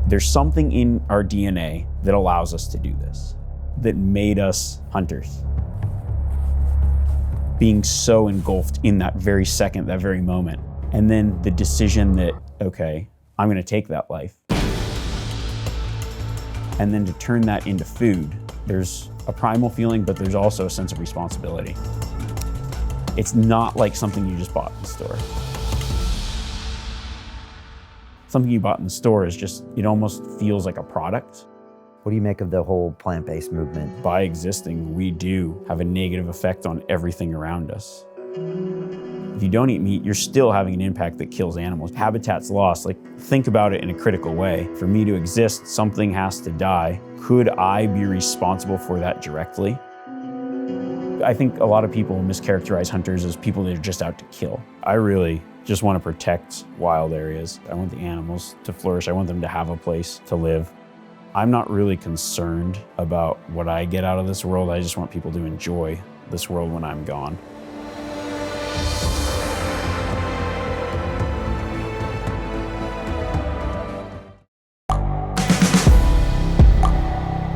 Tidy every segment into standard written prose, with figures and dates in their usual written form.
There's something in our DNA that allows us to do this, that made us hunters. Being so engulfed in that very second, that very moment. And then the decision that, okay, I'm gonna take that life. And then to turn that into food, there's a primal feeling, but there's also a sense of responsibility. It's not like something you just bought in the store. Something you bought in the store is just, it almost feels like a product. What do you make of the whole plant-based movement? By existing, we do have a negative effect on everything around us. If you don't eat meat, you're still having an impact that kills animals. Habitat's lost. Like, think about it in a critical way. For me to exist, something has to die. Could I be responsible for that directly? I think a lot of people mischaracterize hunters as people that are just out to kill. I really just want to protect wild areas. I want the animals to flourish. I want them to have a place to live. I'm not really concerned about what I get out of this world. I just want people to enjoy this world when I'm gone.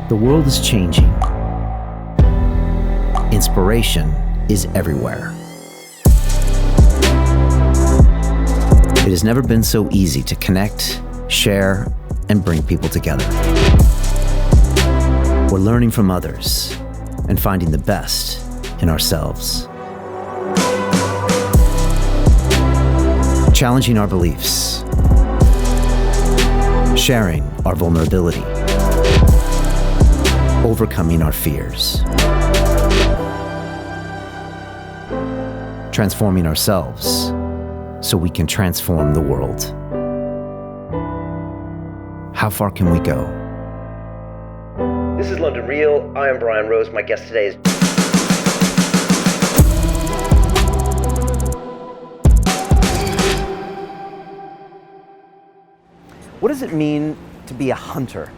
The world is changing. Inspiration is everywhere. It has never been so easy to connect, share, and bring people together. We're learning from others and finding the best in ourselves. Challenging our beliefs, sharing our vulnerability, overcoming our fears, transforming ourselves so we can transform the world. How far can we go? This is London Real. I am Brian Rose. My guest today is... What does it mean to be a hunter?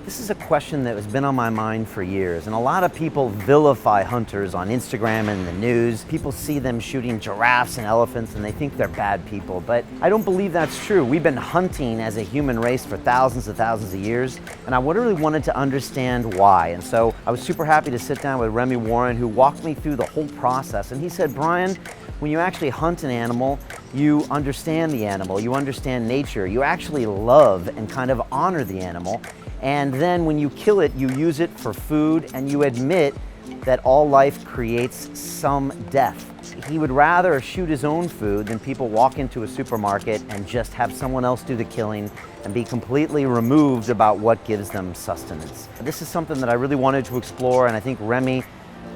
This is a question that has been on my mind for years, and a lot of people vilify hunters on Instagram and the news. People see them shooting giraffes and elephants and they think they're bad people, but I don't believe that's true. We've been hunting as a human race for thousands and thousands of years, and I really wanted to understand why. And so I was super happy to sit down with Remi Warren, who walked me through the whole process. And he said, Brian, when you actually hunt an animal, you understand the animal, you understand nature, you actually love and kind of honor the animal. And then when you kill it, you use it for food, and you admit that all life creates some death. He would rather shoot his own food than people walk into a supermarket and just have someone else do the killing and be completely removed about what gives them sustenance. This is something that I really wanted to explore, and I think Remi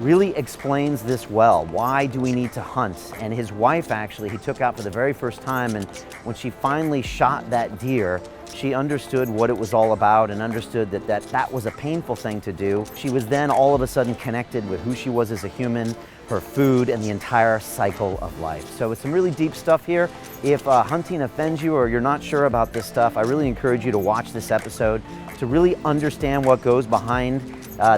really explains this well. Why do we need to hunt? And his wife, actually, he took out for the very first time, and when she finally shot that deer, she understood what it was all about and understood that was a painful thing to do. She was then all of a sudden connected with who she was as a human, her food, and the entire cycle of life. So it's some really deep stuff here. If hunting offends you or you're not sure about this stuff, I really encourage you to watch this episode to really understand what goes behind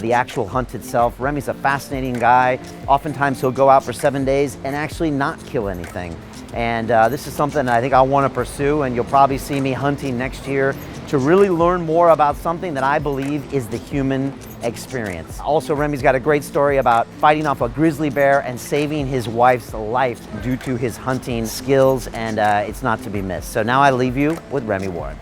the actual hunt itself. Remi's a fascinating guy. Oftentimes he'll go out for 7 days and actually not kill anything. And this is something I think I want to pursue, and you'll probably see me hunting next year to really learn more about something that I believe is the human experience. Also, Remi's got a great story about fighting off a grizzly bear and saving his wife's life due to his hunting skills, and it's not to be missed. So now I leave you with Remi Warren.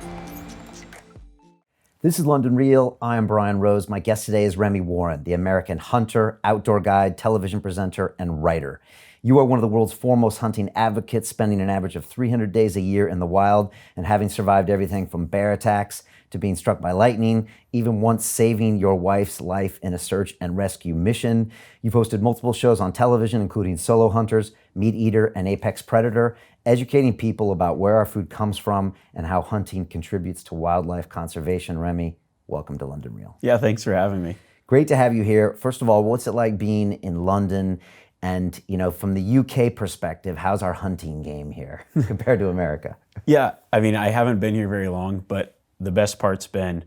This is London Real. I am Brian Rose. My guest today is Remi Warren, the American hunter, outdoor guide, television presenter, and writer. You are one of the world's foremost hunting advocates, spending an average of 300 days a year in the wild and having survived everything from bear attacks to being struck by lightning, even once saving your wife's life in a search and rescue mission. You've hosted multiple shows on television, including Solo Hunters, Meat Eater, and Apex Predator, educating people about where our food comes from and how hunting contributes to wildlife conservation. Remi, welcome to London Real. Yeah, thanks for having me. Great to have you here. First of all, what's it like being in London? And, you know, from the UK perspective, how's our hunting game here compared to America? Yeah, I mean, I haven't been here very long, but the best part's been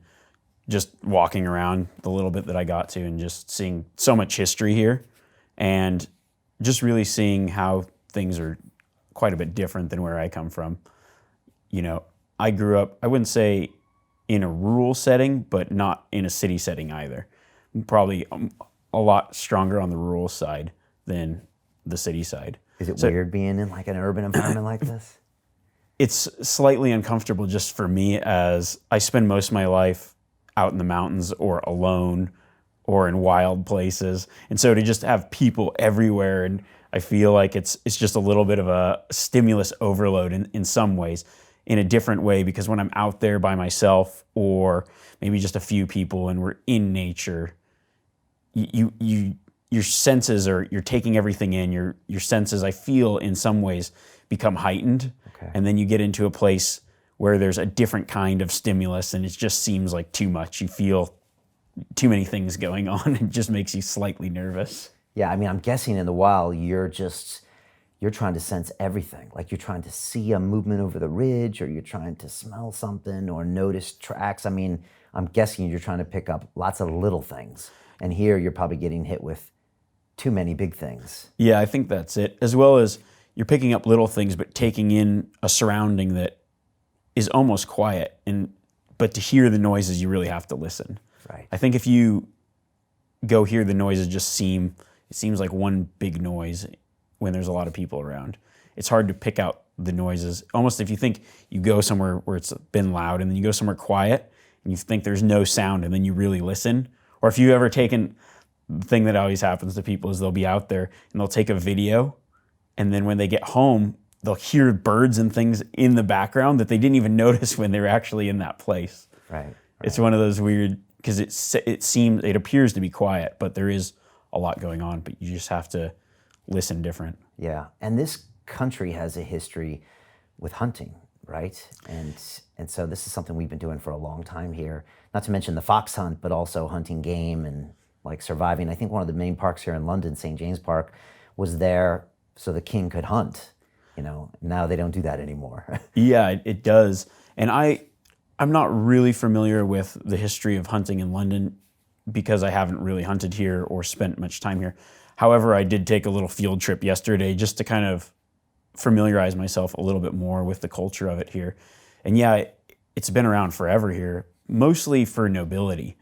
just walking around the little bit that I got to and just seeing so much history here and just really seeing how things are quite a bit different than where I come from. You know, I grew up, I wouldn't say in a rural setting, but not in a city setting either. Probably a lot stronger on the rural side than the city side. Is it weird being in like an urban environment like this? It's slightly uncomfortable just for me, as I spend most of my life out in the mountains or alone or in wild places. And so to just have people everywhere, and I feel like it's just a little bit of a stimulus overload in some ways, in a different way, because when I'm out there by myself or maybe just a few people and we're in nature, your senses are, you're taking everything in, your senses, I feel, in some ways become heightened. Okay. And then you get into a place where there's a different kind of stimulus and it just seems like too much. You feel too many things going on. It just makes you slightly nervous. Yeah, I mean, I'm guessing in the wild, you're trying to sense everything. Like you're trying to see a movement over the ridge, or you're trying to smell something or notice tracks. I mean, I'm guessing you're trying to pick up lots of little things. And here you're probably getting hit with too many big things. Yeah, I think that's it. As well as you're picking up little things, but taking in a surrounding that is almost quiet. But to hear the noises, you really have to listen. Right. I think if you go hear the noises, it seems like one big noise when there's a lot of people around. It's hard to pick out the noises. Almost if you think you go somewhere where it's been loud and then you go somewhere quiet and you think there's no sound and then you really listen. Or if you've ever taken, the thing that always happens to people is they'll be out there and they'll take a video, and then when they get home, they'll hear birds and things in the background that they didn't even notice when they were actually in that place. Right. It's one of those weird, because it appears to be quiet, but there is a lot going on, but you just have to listen different. Yeah, and this country has a history with hunting, right? And so this is something we've been doing for a long time here. Not to mention the fox hunt, but also hunting game and like surviving. I think one of the main parks here in London, St. James Park, was there so the king could hunt. You know, now they don't do that anymore. Yeah, it does. And I'm not really familiar with the history of hunting in London because I haven't really hunted here or spent much time here. However, I did take a little field trip yesterday just to kind of familiarize myself a little bit more with the culture of it here. And yeah, it's been around forever here, mostly for nobility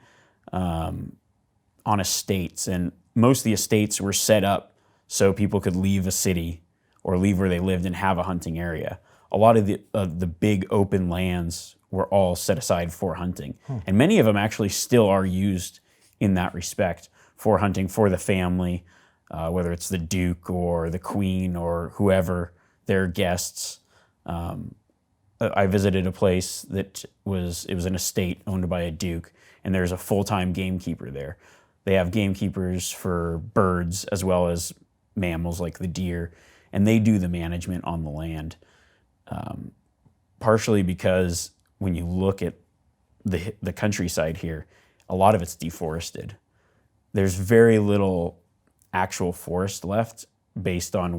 on estates. And most of the estates were set up so people could leave a city or leave where they lived and have a hunting area. A lot of the big open lands were all set aside for hunting. And many of them actually still are used in that respect for hunting for the family, whether it's the Duke or the Queen or whoever, their guests. I visited a place that was an estate owned by a Duke, and there's a full-time gamekeeper there. They have gamekeepers for birds as well as mammals like the deer, and they do the management on the land. Partially because when you look at the countryside here, a lot of it's deforested. There's very little actual forest left based on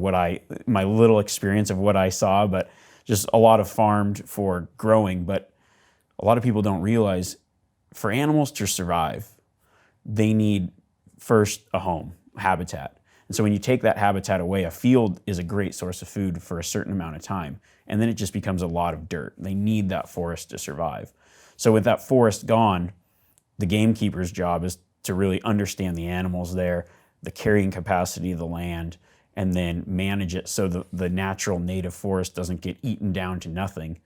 my little experience of what I saw, but just a lot of farmed for growing. But a lot of people don't realize for animals to survive, they need first a home, habitat. And so when you take that habitat away, a field is a great source of food for a certain amount of time. And then it just becomes a lot of dirt. They need that forest to survive. So with that forest gone, the gamekeeper's job is to really understand the animals there, the carrying capacity of the land, and then manage it so the natural native forest doesn't get eaten down to nothing,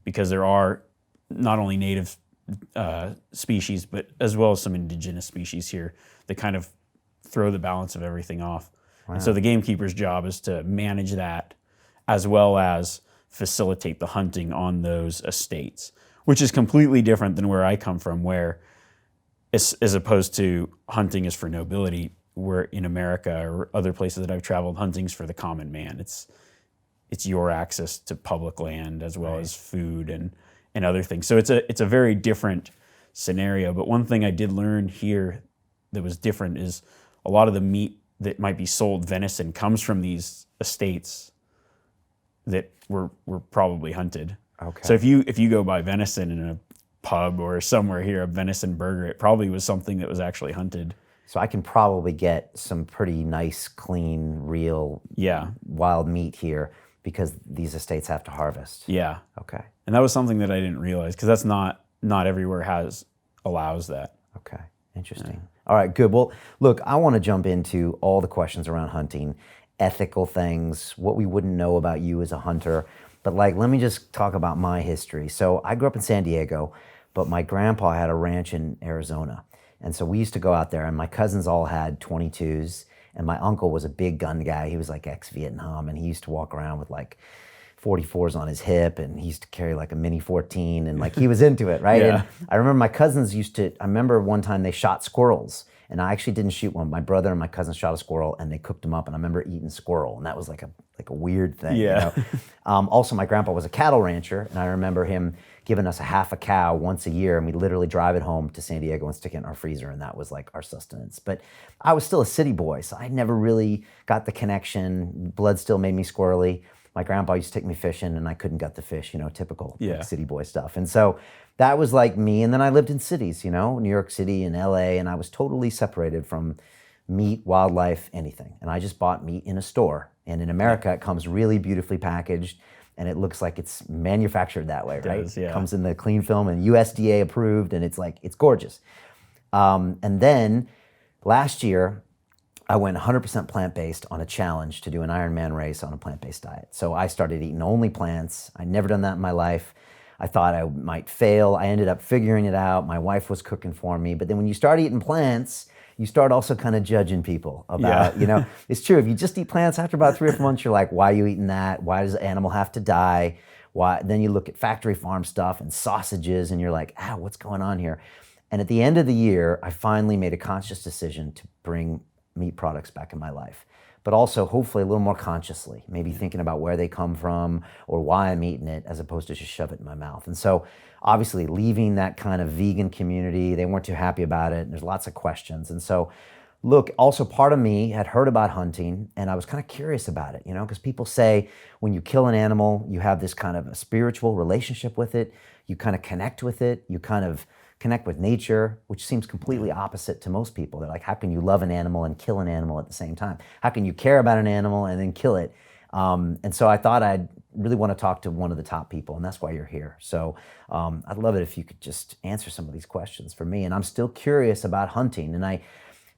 because there are not only native species, but as well as some indigenous species here that kind of throw the balance of everything off. Wow. And so the gamekeeper's job is to manage that as well as facilitate the hunting on those estates, which is completely different than where I come from, where as opposed to hunting is for nobility, where in America or other places that I've traveled, hunting's for the common man. It's your access to public land as well as food and other things. So it's a very different scenario. But one thing I did learn here that was different is a lot of the meat that might be sold, venison, comes from these estates that were probably hunted. Okay. So if you go buy venison in a pub or somewhere here, a venison burger, it probably was something that was actually hunted. So I can probably get some pretty nice, clean, real, wild meat here because these estates have to harvest. Yeah. Okay. And that was something that I didn't realize, because that's not not everywhere allows that. Okay, interesting. All right, good. Well, look, I want to jump into all the questions around hunting, ethical things, what we wouldn't know about you as a hunter. But like, let me just talk about my history. So I grew up in San Diego, but my grandpa had a ranch in Arizona. And so we used to go out there, and my cousins all had 22s, and my uncle was a big gun guy. He was like ex-Vietnam, and he used to walk around with like 44s on his hip, and he used to carry like a mini 14, and like he was into it, right? Yeah. And I remember my cousins I remember one time they shot squirrels, and I actually didn't shoot one. My brother and my cousin shot a squirrel, and they cooked them up, and I remember eating squirrel, and that was like a weird thing. Yeah. You know? Also, my grandpa was a cattle rancher, and I remember him giving us a half a cow once a year, and we'd literally drive it home to San Diego and stick it in our freezer, and that was like our sustenance. But I was still a city boy, so I never really got the connection. Blood still made me squirrely. My grandpa used to take me fishing, and I couldn't gut the fish, you know, typical like, city boy stuff. And so that was like me. And then I lived in cities, you know, New York City and LA, and I was totally separated from meat, wildlife, anything. And I just bought meat in a store. And in America, it comes really beautifully packaged, and it looks like it's manufactured that way, right? Yeah. It comes in the clean film and USDA approved, and it's like, it's gorgeous. And then last year, I went 100% plant-based on a challenge to do an Ironman race on a plant-based diet. So I started eating only plants. I'd never done that in my life. I thought I might fail. I ended up figuring it out. My wife was cooking for me. But then when you start eating plants, you start also kind of judging people about, you know, it's true. If you just eat plants, after about 3 or 4 months, you're like, why are you eating that? Why does the animal have to die? Why? Then you look at factory farm stuff and sausages, and you're like, what's going on here? And at the end of the year, I finally made a conscious decision to bring meat products back in my life, but also hopefully a little more consciously, maybe thinking about where they come from or why I'm eating it, as opposed to just shove it in my mouth. And so obviously leaving that kind of vegan community, they weren't too happy about it. And there's lots of questions. And so look, also part of me had heard about hunting, and I was kind of curious about it, you know, because people say when you kill an animal, you have this kind of a spiritual relationship with it. You kind of connect with it. You kind of connect with nature, which seems completely opposite to most people. They're like, how can you love an animal and kill an animal at the same time? How can you care about an animal and then kill it? And so I thought I'd really want to talk to one of the top people, and that's why you're here. So I'd love it if you could just answer some of these questions for me. And I'm still curious about hunting, and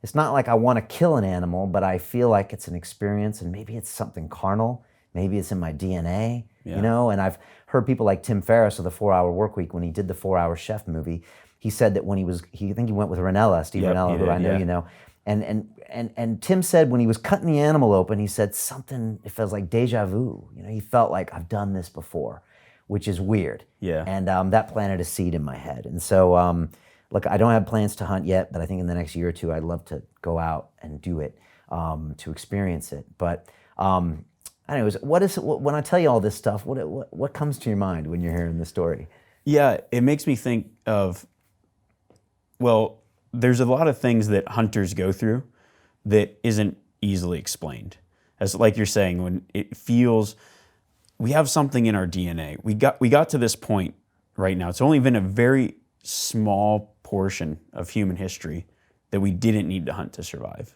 it's not like I want to kill an animal, but I feel like it's an experience, and maybe it's something carnal. Maybe it's in my DNA, you know? And I've heard people like Tim Ferriss of the 4-Hour Workweek, when he did the 4-Hour Chef movie, he said that when I think he went with Steve Rinella, who I know you know. And Tim said when he was cutting the animal open, he said something, it feels like deja vu. You know, he felt like I've done this before, which is weird. Yeah. And that planted a seed in my head. And so, look, I don't have plans to hunt yet, but I think in the next year or two, I'd love to go out and do it, to experience it. But anyways, when I tell you all this stuff, what comes to your mind when you're hearing the story? Yeah, it makes me think of, well, there's a lot of things that hunters go through that isn't easily explained. As like you're saying, when it feels, we have something in our DNA. We got to this point right now. It's only been a very small portion of human history that we didn't need to hunt to survive.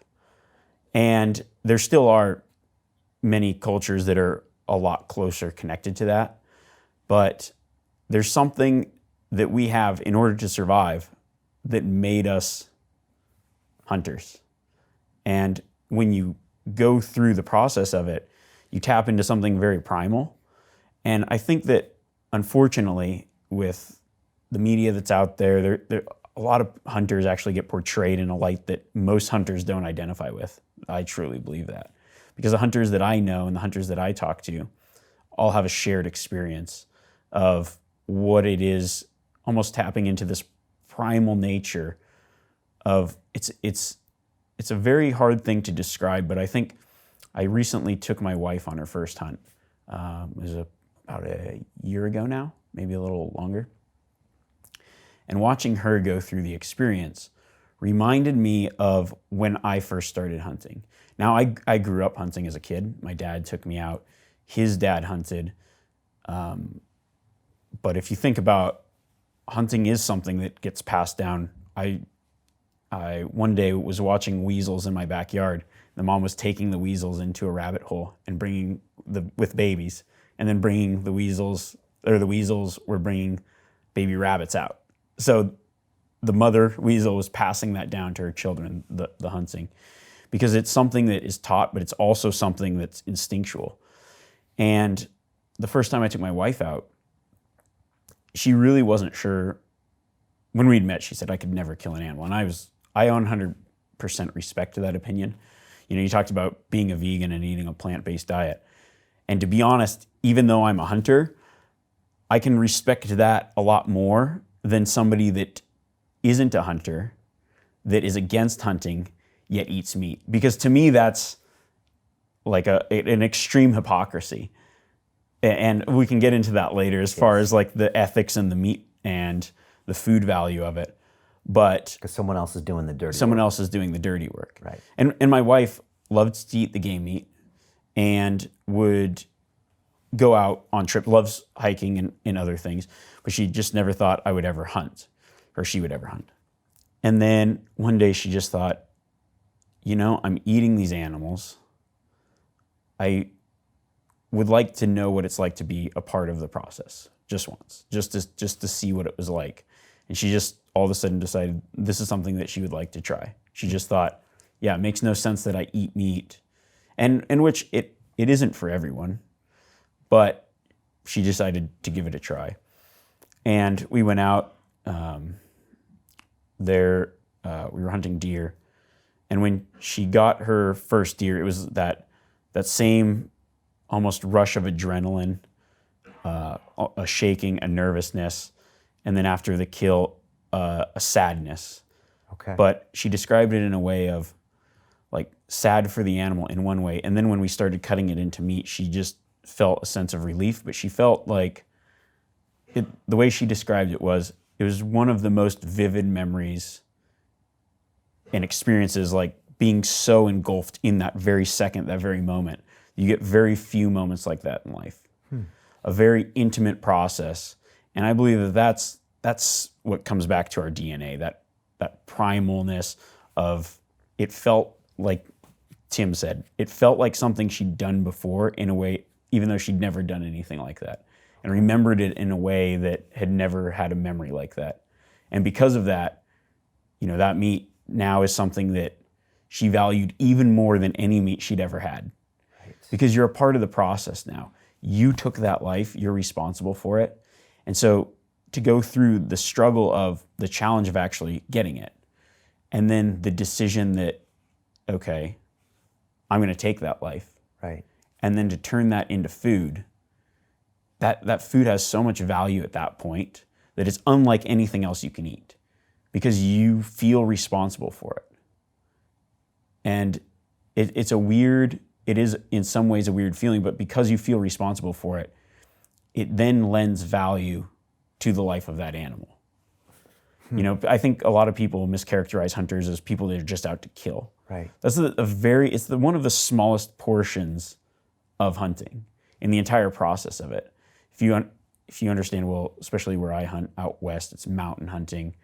And there still are many cultures that are a lot closer connected to that. But there's something that we have in order to survive that made us hunters. And when you go through the process of it, you tap into something very primal. And I think that, unfortunately, with the media that's out there, a lot of hunters actually get portrayed in a light that most hunters don't identify with. I truly believe that. Because the hunters that I know and the hunters that I talk to all have a shared experience of what it is, almost tapping into this primal nature of, it's a very hard thing to describe, but I think I recently took my wife on her first hunt. It was about a year ago now, maybe a little longer. And watching her go through the experience reminded me of when I first started hunting. Now, I grew up hunting as a kid. My dad took me out. His dad hunted. But if you think about, hunting is something that gets passed down. I one day was watching weasels in my backyard. The mom was taking the weasels into a rabbit hole and bringing with babies, and then bringing the weasels were bringing baby rabbits out. so the mother weasel was passing that down to her children, the hunting, because it's something that is taught, but it's also something that's instinctual. And the first time I took my wife out, she really wasn't sure. When we'd met, she said I could never kill an animal. And I 100% respect that opinion. You know, you talked about being a vegan and eating a plant-based diet. And to be honest, even though I'm a hunter, I can respect that a lot more than somebody that isn't a hunter, that is against hunting, yet eats meat. Because to me, that's like an extreme hypocrisy. And we can get into that later as far as like the ethics and the meat and the food value of it. But Because someone else is doing the dirty someone work. else is doing the dirty work. Right. And my wife loved to eat the game meat and would go out on trips, loves hiking and other things, but she just never thought I would ever hunt, or she would ever hunt. And then one day she just thought, you know, I'm eating these animals. I would like to know what it's like to be a part of the process, just once, just to see what it was like. And she just all of a sudden decided this is something that she would like to try. She just thought, yeah, it makes no sense that I eat meat, and in which it isn't for everyone, but she decided to give it a try. And we went out there. We were hunting deer, and when she got her first deer, it was that same almost rush of adrenaline, a shaking, a nervousness, and then after the kill, a sadness. Okay. But she described it in a way of like sad for the animal in one way, and then when we started cutting it into meat, she just felt a sense of relief. But she felt like the way she described it was one of the most vivid memories and experiences, like being so engulfed in that very second, that very moment. You get very few moments like that in life. A very intimate process. And I believe that that's what comes back to our DNA, that primalness of, it felt like Tim said, it felt like something she'd done before in a way, even though she'd never done anything like that, and remembered it in a way that had never had a memory like that. And because of that, you know, that meat now is something that she valued even more than any meat she'd ever had. Right. Because you're a part of the process now. You took that life, you're responsible for it. And so to go through the struggle of the challenge of actually getting it, and then the decision that, okay, I'm going to take that life. Right. And then to turn that into food, that food has so much value at that point that it's unlike anything else you can eat, because you feel responsible for it. And it is in some ways a weird feeling, but because you feel responsible for it, it then lends value to the life of that animal. You know, I think a lot of people mischaracterize hunters as people that are just out to kill. Right. That's one of the smallest portions of hunting in the entire process of it. If you understand, well, especially where I hunt out west, it's mountain hunting.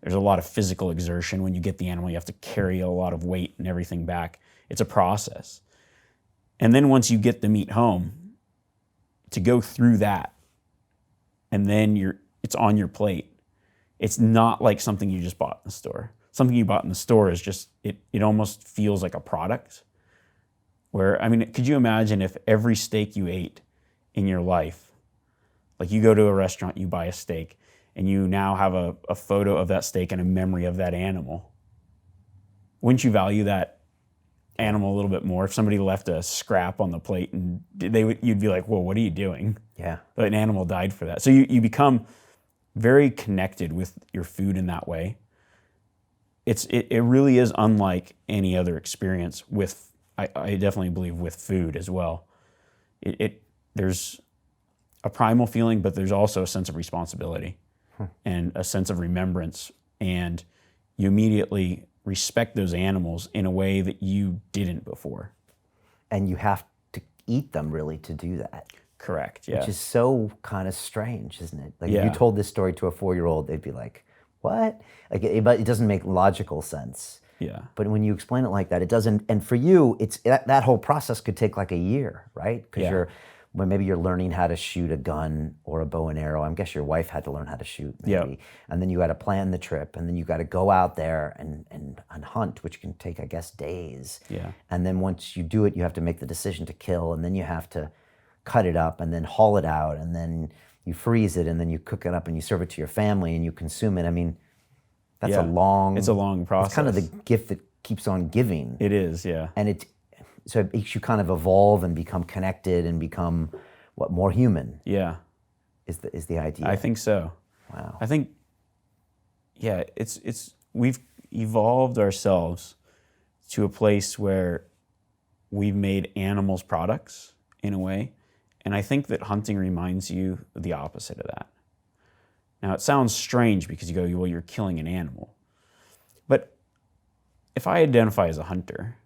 There's a lot of physical exertion. When you get the animal, you have to carry a lot of weight and everything back. It's a process. And then once you get the meat home, to go through that, and then it's on your plate. It's not like something you just bought in the store. Something you bought in the store is just, it almost feels like a product. Where, I mean, could you imagine if every steak you ate in your life, like you go to a restaurant, you buy a steak, and you now have a photo of that steak and a memory of that animal? Wouldn't you value that animal a little bit more if somebody left a scrap on the plate, and you'd be like, well, what are you doing? Yeah. But an animal died for that. So you become very connected with your food in that way. It really is unlike any other experience with, I definitely believe, with food as well. There's a primal feeling, but there's also a sense of responsibility and a sense of remembrance, and you immediately respect those animals in a way that you didn't before. And you have to eat them really to do that. Correct, yeah. Which is so kind of strange, isn't it? Like, Yeah. if you told this story to a 4-year-old, they'd be like, what? Like, but it doesn't make logical sense. Yeah. But when you explain it like that, it doesn't. And for you, it's that whole process could take like a year, right? Because Yeah. you're when maybe you're learning how to shoot a gun or a bow and arrow. I guess your wife had to learn how to shoot, maybe. Yep. And then you got to plan the trip, and then you got to go out there and hunt, which can take, I guess, days. Yeah. And then once you do it, you have to make the decision to kill, and then you have to cut it up and then haul it out, and then you freeze it, and then you cook it up and you serve it to your family and you consume it. I mean, that's Yeah. It's a long process. It's kind of the gift that keeps on giving. It is, yeah. And so it makes you kind of evolve and become connected and become more human. Yeah. Is the idea. I think so. Wow. I think, yeah, we've evolved ourselves to a place where we've made animals products in a way. And I think that hunting reminds you the opposite of that. Now, it sounds strange because you go, well, you're killing an animal. But if I identify as a hunter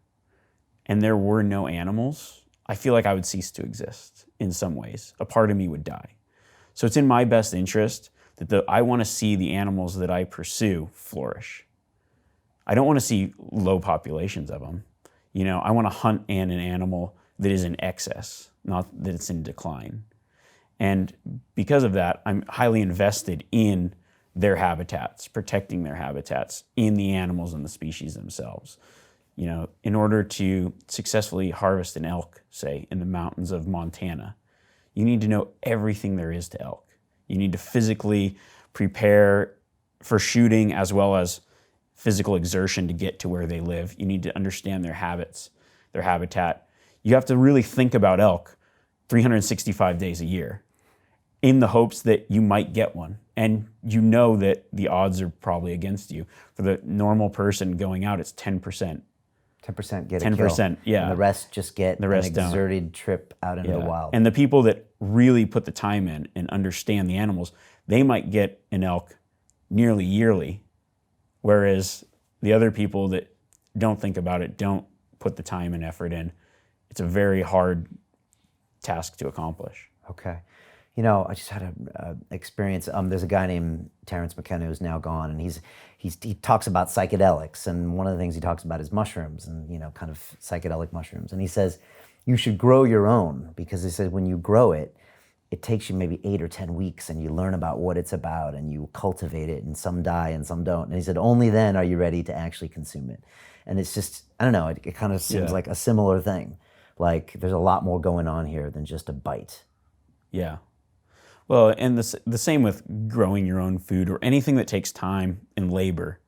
and there were no animals, I feel like I would cease to exist in some ways. A part of me would die. So it's in my best interest that I want to see the animals that I pursue flourish. I don't want to see low populations of them. You know, I want to hunt an animal that is in excess, not that it's in decline. And because of that, I'm highly invested in their habitats, protecting their habitats, in the animals and the species themselves. You know, in order to successfully harvest an elk, say, in the mountains of Montana, you need to know everything there is to elk. You need to physically prepare for shooting as well as physical exertion to get to where they live. You need to understand their habits, their habitat. You have to really think about elk 365 days a year in the hopes that you might get one. And you know that the odds are probably against you. For the normal person going out, it's 10%. 10% get a 10%, kill. yeah. And the rest just get The rest an don't. exerted trip out into the wild. And the people that really put the time in and understand the animals, they might get an elk nearly yearly, whereas the other people that don't think about it, don't put the time and effort in. It's a very hard task to accomplish. Okay. You know, I just had an experience. There's a guy named Terrence McKenna who's now gone, and he talks about psychedelics, and one of the things he talks about is mushrooms, and you know, kind of psychedelic mushrooms. And he says you should grow your own, because he says when you grow it, it takes you maybe 8 or 10 weeks, and you learn about what it's about, and you cultivate it, and some die and some don't. And he said only then are you ready to actually consume it. And it's just, I don't know, it kind of seems like a similar thing. Like there's a lot more going on here than just a bite. Yeah. Well, and the same with growing your own food or anything that takes time and labor.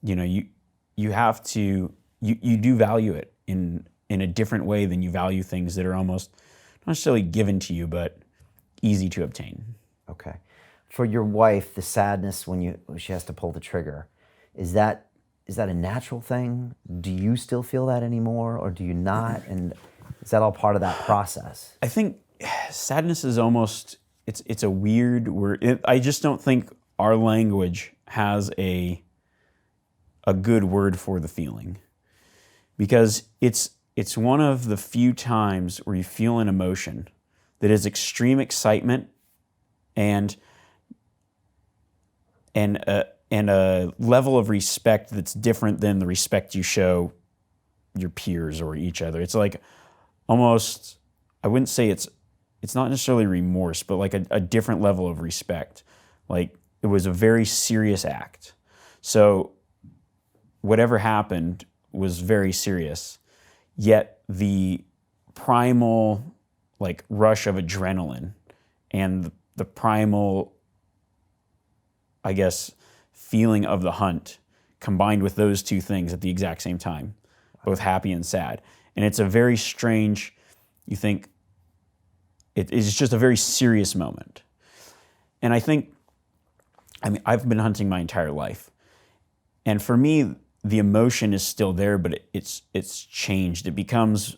You know, you have to, you do value it in a different way than you value things that are almost not necessarily given to you, but easy to obtain. Okay. For your wife, the sadness when she has to pull the trigger, is that a natural thing? Do you still feel that anymore, or do you not? And is that all part of that process? I think sadness is almost, it's a weird word. I just don't think our language has a good word for the feeling, because it's one of the few times where you feel an emotion that is extreme excitement and a level of respect that's different than the respect you show your peers or each other. It's like almost, I wouldn't say it's not necessarily remorse, but like a different level of respect. Like it was a very serious act. So whatever happened was very serious, yet the primal like rush of adrenaline and the primal, I guess, feeling of the hunt combined with those two things at the exact same time, both happy and sad. And it's a very strange, you think, it's just a very serious moment. And I think, I've been hunting my entire life. And for me, the emotion is still there, but it's changed. It becomes,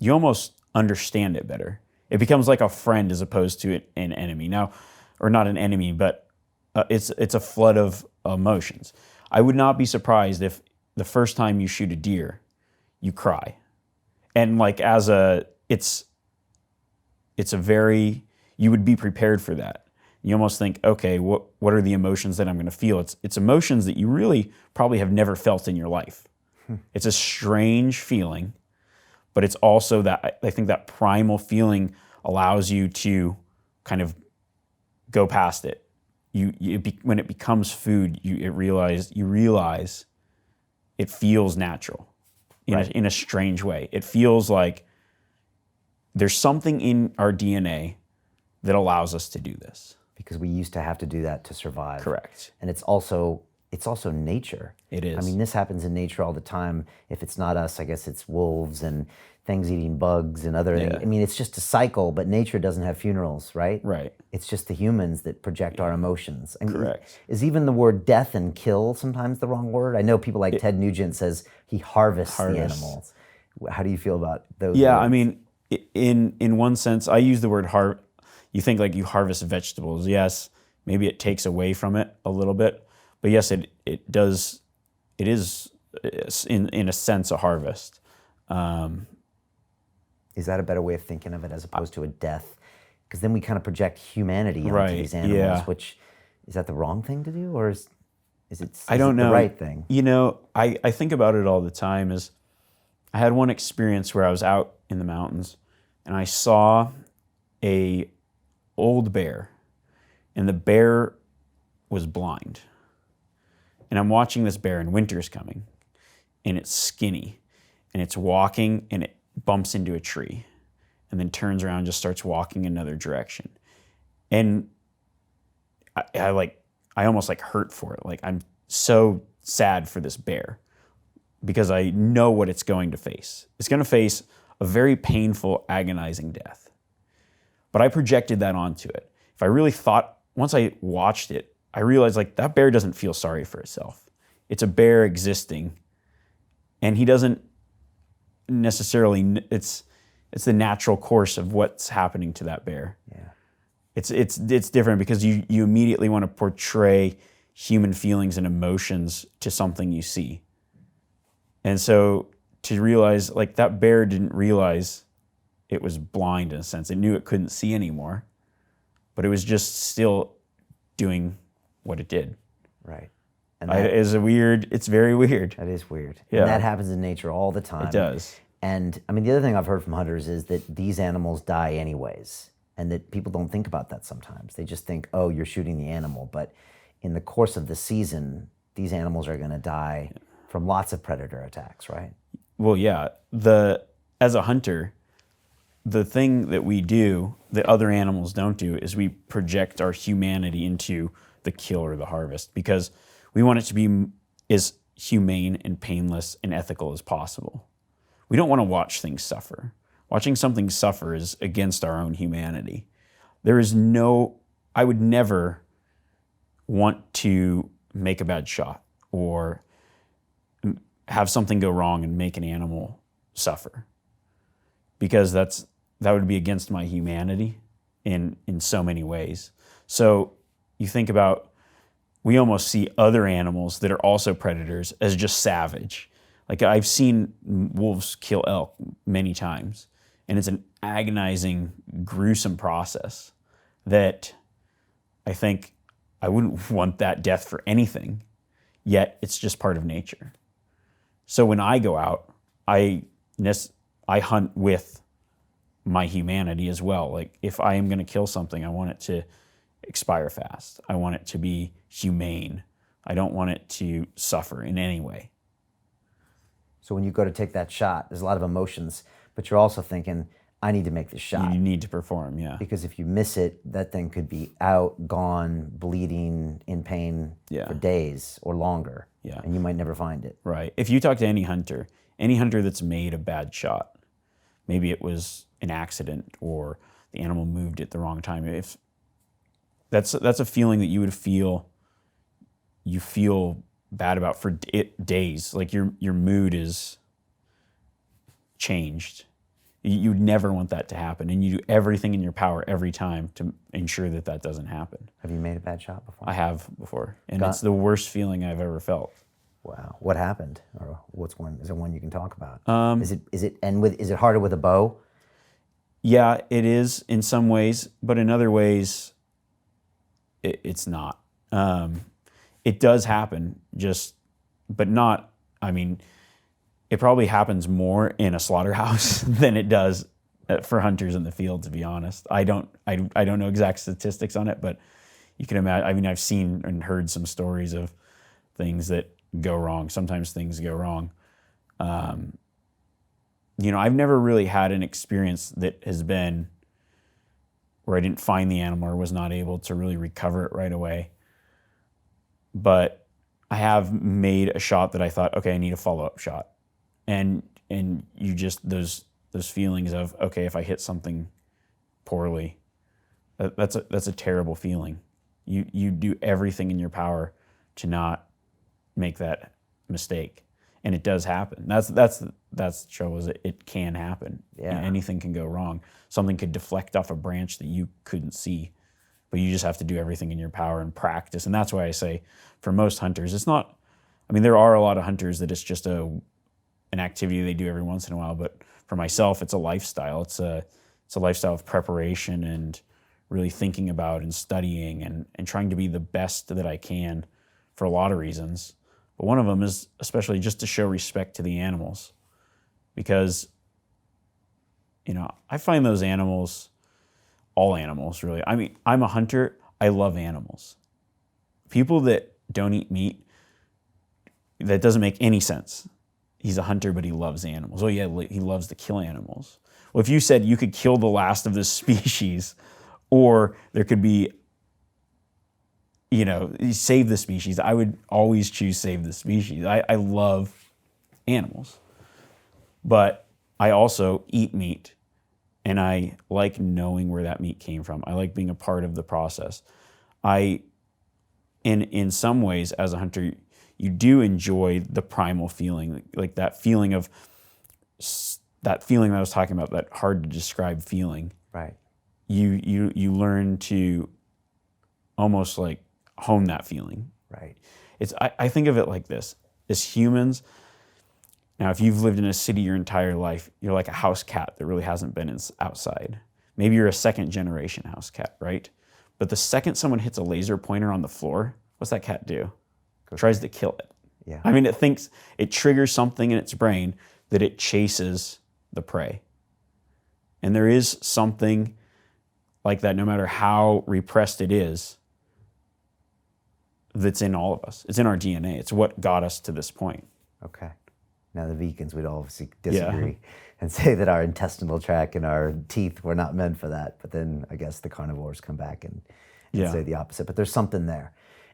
you almost understand it better. It becomes like a friend as opposed to an enemy. Now, or not an enemy, but it's a flood of emotions. I would not be surprised if the first time you shoot a deer, you cry. And like it's a very, you would be prepared for that. You almost think, okay, what are the emotions that I'm going to feel? It's emotions that you really probably have never felt in your life. It's a strange feeling, but it's also that, I think that primal feeling allows you to kind of go past it. When it becomes food, you realize it feels natural in a strange way. It feels like there's something in our DNA that allows us to do this. Because we used to have to do that to survive. Correct. And it's also nature. It is. I mean, this happens in nature all the time. If it's not us, I guess it's wolves and things eating bugs and other things. I mean, it's just a cycle, but nature doesn't have funerals, right? Right. It's just the humans that project our emotions. I mean, Correct. Is even the word death and kill sometimes the wrong word? I know people like Ted Nugent says he harvests the animals. How do you feel about those Yeah, words? I mean, in one sense, I use the word you think like you harvest vegetables. Yes, maybe it takes away from it a little bit, but yes, it does. It is in a sense a harvest. Is that a better way of thinking of it as opposed to a death? Because then we kind of project humanity onto Right, these animals, yeah. which is that the wrong thing to do, or is I don't know. the right thing? You know, I think about it all the time. I had one experience where I was out in the mountains and I saw a old bear, and the bear was blind. And I'm watching this bear, and winter's coming, and it's skinny, and it's walking, and it bumps into a tree, and then turns around and just starts walking another direction. And I almost like hurt for it. Like, I'm so sad for this bear because I know what it's going to face. It's going to face a very painful, agonizing death. But I projected that onto it. If I really thought, once I watched it, I realized like that bear doesn't feel sorry for itself. It's a bear existing, and he doesn't necessarily, it's the natural course of what's happening to that bear. Yeah. It's different because you immediately want to portray human feelings and emotions to something you see. And so to realize like that bear didn't realize it was blind in a sense. It knew it couldn't see anymore, but it was just still doing what it did. Right. And It's very weird. that is weird. Yeah. And that happens in nature all the time. It does. And I mean, the other thing I've heard from hunters is that these animals die anyways, and that people don't think about that sometimes. They just think, oh, you're shooting the animal. But in the course of the season, these animals are going to die from lots of predator attacks, right? Well, yeah. As a hunter, the thing that we do that other animals don't do is we project our humanity into the kill or the harvest because we want it to be as humane and painless and ethical as possible. We don't want to watch things suffer. Watching something suffer is against our own humanity. I would never want to make a bad shot or have something go wrong and make an animal suffer because that would be against my humanity in so many ways. So you think about, we almost see other animals that are also predators as just savage. Like I've seen wolves kill elk many times, and it's an agonizing, gruesome process that I think I wouldn't want that death for anything, yet it's just part of nature. So when I go out, I hunt with my humanity as well. Like if I am going to kill something, I want it to expire fast. I want it to be humane. I don't want it to suffer in any way. So when you go to take that shot, there's a lot of emotions, but you're also thinking, I need to make this shot. You need to perform, yeah. Because if you miss it, that thing could be out, gone, bleeding, in pain for days or longer. Yeah. And you might never find it. Right. If you talk to any hunter that's made a bad shot, maybe it was an accident or the animal moved at the wrong time. If that's a feeling that you feel bad about for days. Like your mood is changed. You'd never want that to happen, and you do everything in your power every time to ensure that doesn't happen. Have you made a bad shot before? I have before, and it's the worst feeling I've ever felt. Wow. What happened? Or what's one? Is there one you can talk about? Is it harder with a bow? Yeah, it is in some ways, but in other ways, it's not. It does happen, but not. I mean, it probably happens more in a slaughterhouse than it does for hunters in the field, to be honest. I don't know exact statistics on it, but you can imagine. I mean, I've seen and heard some stories of things that go wrong. Sometimes things go wrong. I've never really had an experience that has been where I didn't find the animal or was not able to really recover it right away. But I have made a shot that I thought, okay, I need a follow-up shot. And you just, those feelings of, okay, if I hit something poorly, that's a terrible feeling. You do everything in your power to not make that mistake. And it does happen. That's the trouble, is it can happen. Yeah. Anything can go wrong. Something could deflect off a branch that you couldn't see, but you just have to do everything in your power and practice. And that's why I say, for most hunters, it's not. I mean, there are a lot of hunters that it's just an activity they do every once in a while. But for myself, it's a lifestyle. It's a lifestyle of preparation and really thinking about and studying and trying to be the best that I can for a lot of reasons. But one of them is especially just to show respect to the animals, because, I find those animals, all animals really. I mean, I'm a hunter. I love animals. People that don't eat meat, that doesn't make any sense. He's a hunter, but he loves animals. Oh yeah, he loves to kill animals. Well, if you said you could kill the last of this species, or there could be, save the species, I would always choose save the species. I love animals, but I also eat meat, and I like knowing where that meat came from. I like being a part of the process. In some ways, as a hunter, you do enjoy the primal feeling, like that feeling that I was talking about, that hard to describe feeling. Right. You learn to almost like hone that feeling. Right. I think of it like this. As humans, now if you've lived in a city your entire life, you're like a house cat that really hasn't been outside. Maybe you're a second generation house cat, right? But the second someone hits a laser pointer on the floor, what's that cat do? Tries to kill it. Yeah. I mean, it triggers something in its brain that it chases the prey. And there is something like that, no matter how repressed it is, that's in all of us. It's in our DNA. It's what got us to this point. Okay. Now the vegans would obviously disagree and say that our intestinal tract and our teeth were not meant for that. But then I guess the carnivores come back and say the opposite. But there's something there.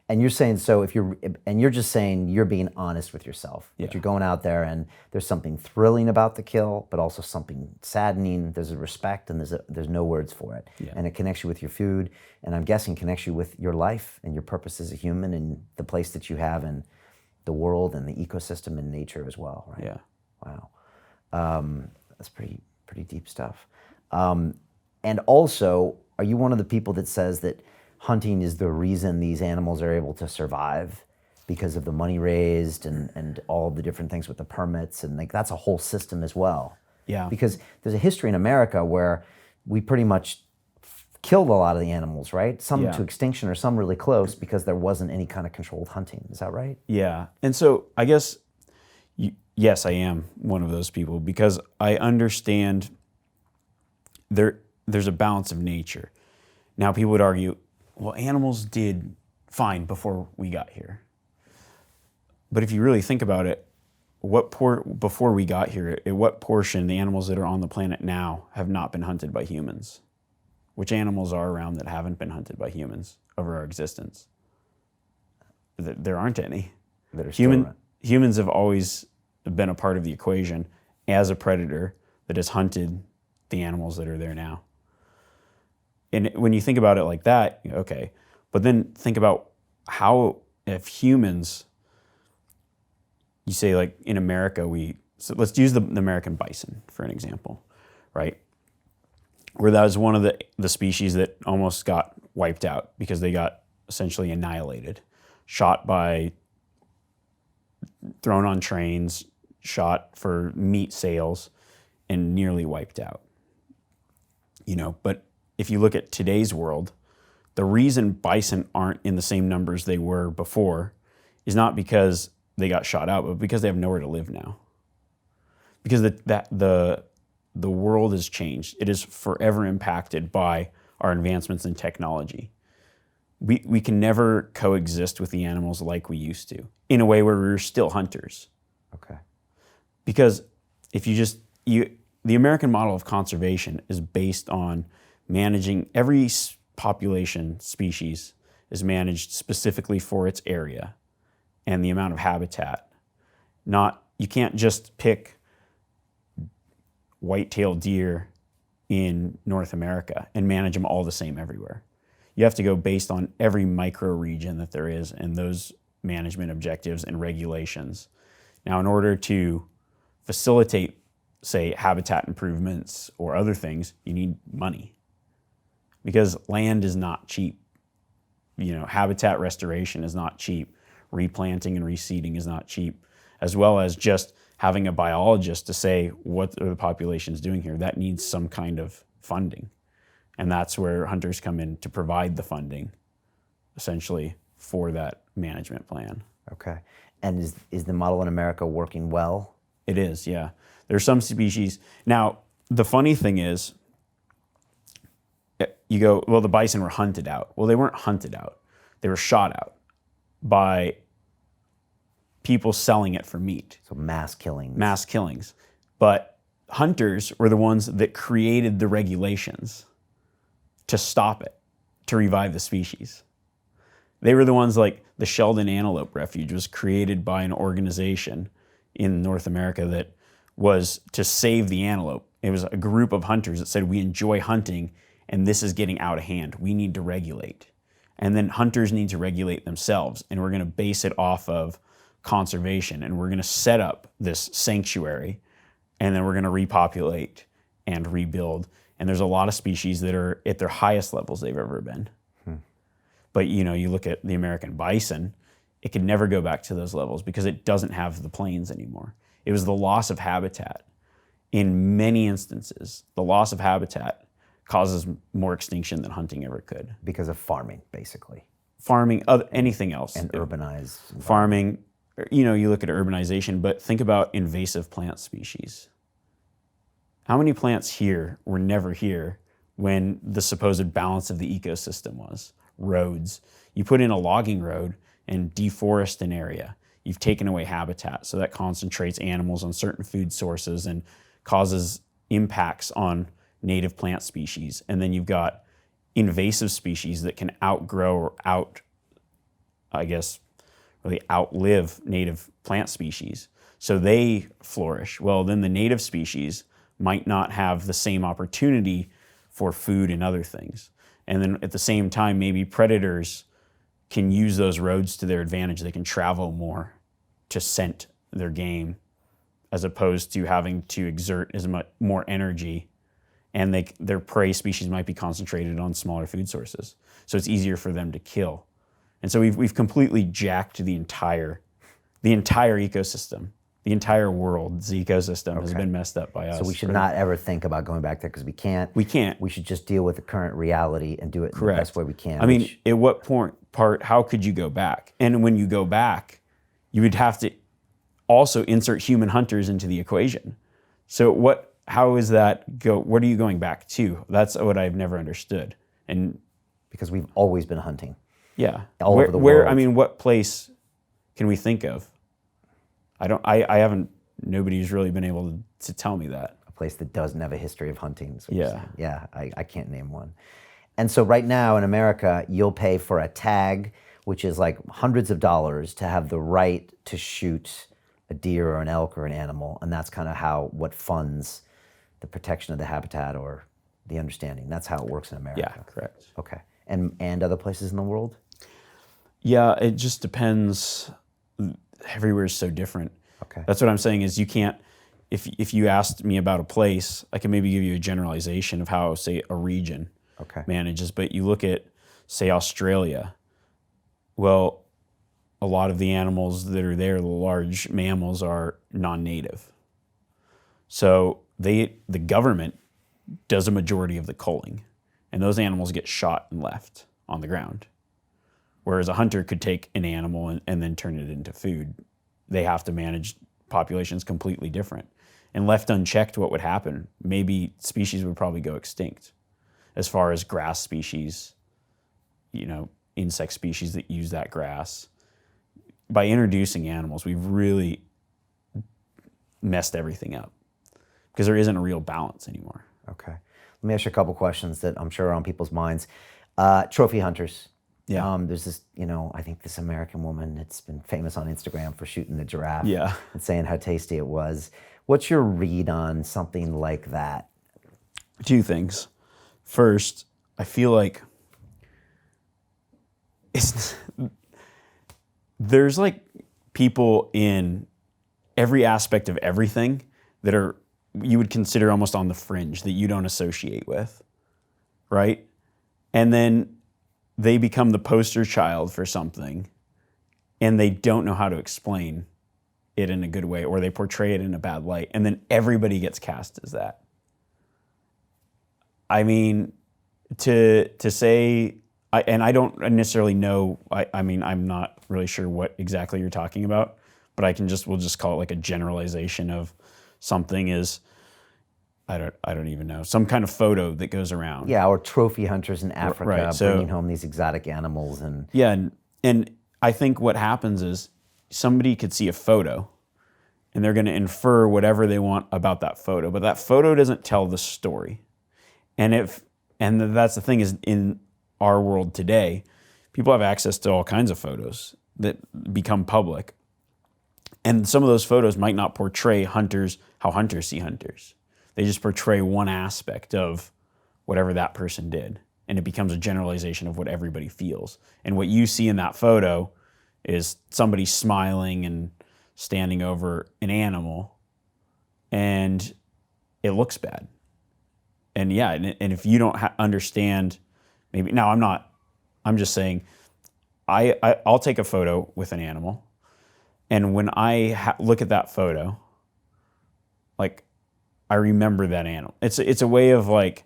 And you're saying, you're just saying you're being honest with yourself. Yeah. That you're going out there and there's something thrilling about the kill, but also something saddening. There's a respect and there's no words for it. Yeah. And it connects you with your food, and I'm guessing connects you with your life and your purpose as a human and the place that you have in the world and the ecosystem and nature as well, right? Yeah. Wow. That's pretty deep stuff. And also, are you one of the people that says that hunting is the reason these animals are able to survive, because of the money raised and all the different things with the permits, and like that's a whole system as well? Yeah. Because there's a history in America where we pretty much killed a lot of the animals, right? Some to extinction or some really close because there wasn't any kind of controlled hunting. Is that right? Yeah. And so I guess, yes, I am one of those people, because I understand there's a balance of nature. Now, people would argue, well, animals did fine before we got here. But if you really think about it, before we got here, at what portion the animals that are on the planet now have not been hunted by humans? Which animals are around that haven't been hunted by humans over our existence? There aren't any. Humans have always been a part of the equation as a predator that has hunted the animals that are there now. And when you think about it like that, okay, but then think about how, if humans, you say like in America, so let's use the American bison for an example, right? Where that was one of the species that almost got wiped out because they got essentially annihilated, thrown on trains, shot for meat sales, and nearly wiped out. But if you look at today's world, the reason bison aren't in the same numbers they were before is not because they got shot out, but because they have nowhere to live now. because the world has changed. It is forever impacted by our advancements in technology. We can never coexist with the animals like we used to, in a way where we're still hunters. Okay. Because if the American model of conservation is based on managing every population species is managed specifically for its area and the amount of habitat. You can't just pick white-tailed deer in North America and manage them all the same everywhere. You have to go based on every micro region that there is and those management objectives and regulations. Now, in order to facilitate, say, habitat improvements or other things, you need money because land is not cheap. Habitat restoration is not cheap. Replanting and reseeding is not cheap, as well as just having a biologist to say what are the populations doing here. That needs some kind of funding. And that's where hunters come in to provide the funding, essentially, for that management plan. Okay. And is the model in America working well? It is, yeah. There's some species. Now, the funny thing is, you go, well, the bison were hunted out. Well, they weren't hunted out. They were shot out by people selling it for meat. So mass killings. Mass killings. But hunters were the ones that created the regulations to stop it, to revive the species. They were the ones, like the Sheldon Antelope Refuge was created by an organization in North America that was to save the antelope. It was a group of hunters that said, we enjoy hunting and this is getting out of hand. We need to regulate. And then hunters need to regulate themselves, and we're going to base it off of conservation, and we're going to set up this sanctuary, and then we're going to repopulate and rebuild. And there's a lot of species that are at their highest levels they've ever been. But you look at the American bison, it could never go back to those levels because it doesn't have the plains anymore. It was the loss of habitat. In many instances, the loss of habitat causes more extinction than hunting ever could. Because of farming, basically. Farming, anything else. And urbanized. Farming, you look at urbanization, but think about invasive plant species. How many plants here were never here when the supposed balance of the ecosystem was? Roads. You put in a logging road and deforest an area. You've taken away habitat, so that concentrates animals on certain food sources and causes impacts on native plant species. And then you've got invasive species that can outgrow or really outlive native plant species. So they flourish. Well, then the native species might not have the same opportunity for food and other things. And then at the same time, maybe predators can use those roads to their advantage. They can travel more to scent their game as opposed to having to exert as much more energy. And their prey species might be concentrated on smaller food sources. So it's easier for them to kill. And so we've completely jacked the entire ecosystem. The entire world's ecosystem has been messed up by us. So we should not ever think about going back there because we can't. We can't. We should just deal with the current reality and do it in the best way we can. I mean, at what part, how could you go back? And when you go back, you would have to also insert human hunters into the equation. So how is that go? What are you going back to? That's what I've never understood. And because we've always been hunting. Yeah. All over the world. I mean, what place can we think of? Nobody's really been able to tell me that. A place that doesn't have a history of hunting. Yeah. Yeah, I can't name one. And so right now in America, you'll pay for a tag, which is like hundreds of dollars to have the right to shoot a deer or an elk or an animal. And that's kind of what funds the protection of the habitat or the understanding. That's how it works in America. Yeah, correct. Okay. And other places in the world? Yeah, it just depends. Everywhere is so different. Okay. That's what I'm saying is you can't, if you asked me about a place, I can maybe give you a generalization of how, say, a region manages. But you look at, say, Australia, well, a lot of the animals that are there, the large mammals, are non-native. So the government does a majority of the culling, and those animals get shot and left on the ground. Whereas a hunter could take an animal and then turn it into food. They have to manage populations completely different. And left unchecked, what would happen? Maybe species would probably go extinct as far as grass species, insect species that use that grass. By introducing animals, we've really messed everything up because there isn't a real balance anymore. Okay. Let me ask you a couple questions that I'm sure are on people's minds. Trophy hunters. Yeah. There's this, I think this American woman that's been famous on Instagram for shooting the giraffe and saying how tasty it was. What's your read on something like that? Two things. First, I feel like there's like people in every aspect of everything that are, you would consider almost on the fringe, that you don't associate with, right? And then they become the poster child for something and they don't know how to explain it in a good way, or they portray it in a bad light, and then everybody gets cast as that. I mean, to say, and I don't necessarily know, I'm not really sure what exactly you're talking about, but we'll just call it like a generalization of something is, I don't even know, some kind of photo that goes around. Yeah, or trophy hunters in Africa Right, so, bringing home these exotic animals. And yeah, and I think what happens is somebody could see a photo and they're going to infer whatever they want about that photo, but that photo doesn't tell the story. And that's the thing, is in our world today, people have access to all kinds of photos that become public. And some of those photos might not portray hunters how hunters see hunters. They just portray one aspect of whatever that person did. And it becomes a generalization of what everybody feels. And what you see in that photo is somebody smiling and standing over an animal, and it looks bad. And yeah, and if you don't understand, maybe, now I'm just saying, I'll take a photo with an animal, and when I look at that photo, like, I remember that animal. It's a way of like,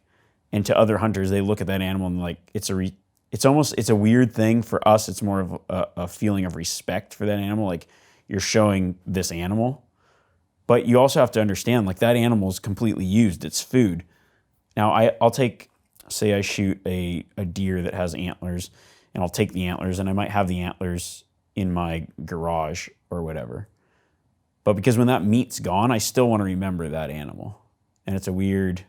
and to other hunters, they look at that animal and like, it's a weird thing. For us, it's more of a feeling of respect for that animal. Like, you're showing this animal, but you also have to understand, like, that animal is completely used. It's food. Now, I'll say I shoot a deer that has antlers, and I'll take the antlers, and I might have the antlers in my garage or whatever. But because when that meat's gone, I still want to remember that animal. And it's a weird...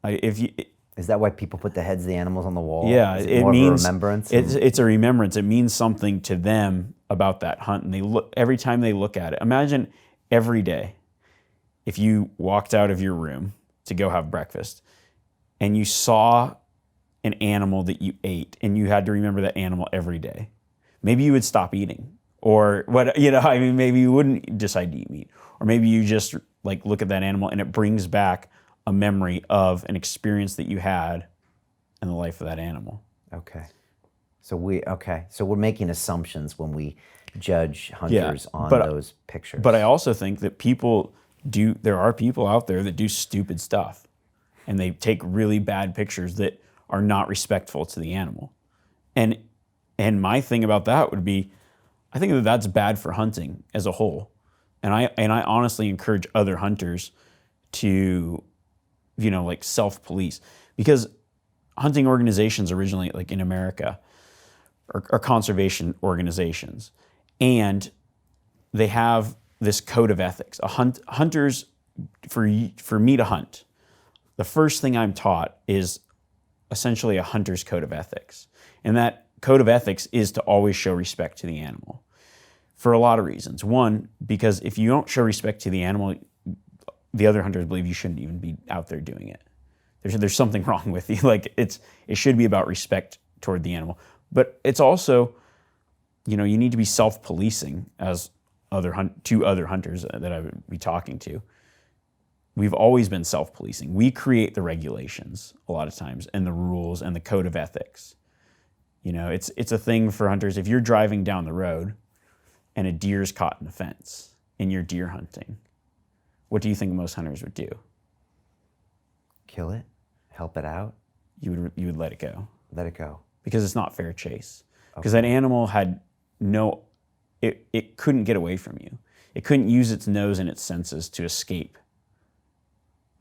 Is that why people put the heads of the animals on the wall? Yeah, it means a remembrance. It's a remembrance. It means something to them about that hunt, and every time they look at it. Imagine every day, if you walked out of your room to go have breakfast, and you saw an animal that you ate, and you had to remember that animal every day. Maybe you would stop eating, or maybe you wouldn't decide to eat meat, or maybe you just like look at that animal, and it brings back a memory of an experience that you had in the life of that animal. Okay. So we're making assumptions when we judge hunters on those pictures. But I also think that there are people out there that do stupid stuff, and they take really bad pictures that are not respectful to the animal. And my thing about that would be, I think that that's bad for hunting as a whole. And I honestly encourage other hunters to, like, self-police, because hunting organizations originally, like in America, are conservation organizations, and they have this code of ethics. Hunters, for me to hunt, the first thing I'm taught is essentially a hunter's code of ethics, and that code of ethics is to always show respect to the animal, for a lot of reasons. One, because if you don't show respect to the animal, the other hunters believe you shouldn't even be out there doing it. There's something wrong with you. Like, it should be about respect toward the animal. But it's also, you need to be self-policing as two other hunters that I would be talking to. We've always been self-policing. We create the regulations a lot of times, and the rules and the code of ethics. It's a thing for hunters. If you're driving down the road and a deer's caught in a fence and you're deer hunting, what do you think most hunters would do? Kill it? Help it out? You would let it go. Let it go. Because it's not fair chase. Because that animal had it couldn't get away from you. It couldn't use its nose and its senses to escape.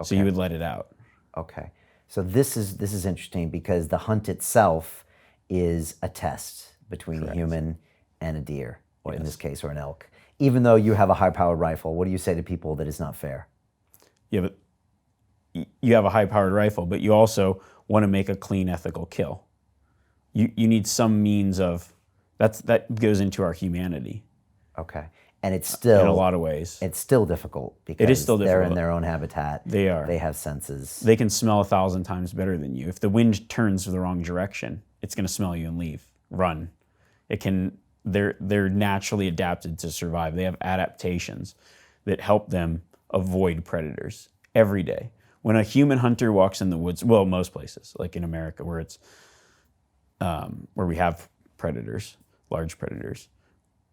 So you would let it out. Okay. So this is interesting because the hunt itself is a test between a human and a deer, or in this case, or an elk. Even though you have a high-powered rifle, what do you say to people that is not fair? Yeah, but you have a high-powered rifle, but you also want to make a clean, ethical kill. You need some means of, that goes into our humanity. Okay. And it's still, in a lot of ways. it's still difficult because It is still they're in difficult. their own habitat. They are. They have senses. They can smell 1,000 times better than you. If the wind turns the wrong direction, it's going to smell you and leave, run. They're naturally adapted to survive. They have adaptations that help them avoid predators every day. When a human hunter walks in the woods, well, most places, like in America, where it's where we have predators, large predators.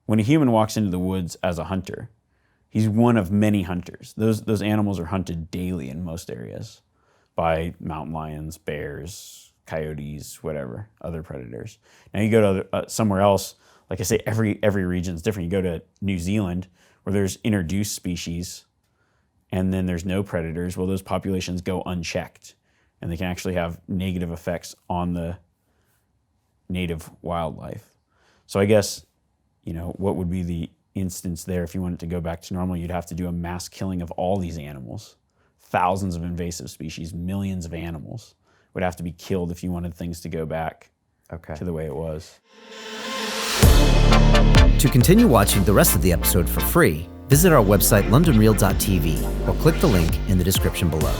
When a human walks into the woods as a hunter, he's one of many hunters. Those animals are hunted daily in most areas by mountain lions, bears, coyotes, whatever, other predators. Now you go to somewhere else, like I say, every region is different. You go to New Zealand, where there's introduced species, and then there's no predators. Well, those populations go unchecked, and they can actually have negative effects on the native wildlife. So I guess, what would be the instance there if you wanted to go back to normal? You'd have to do a mass killing of all these animals. Thousands of invasive species, millions of animals would have to be killed if you wanted things to go back to the way it was. To continue watching the rest of the episode for free, visit our website londonreal.tv or click the link in the description below.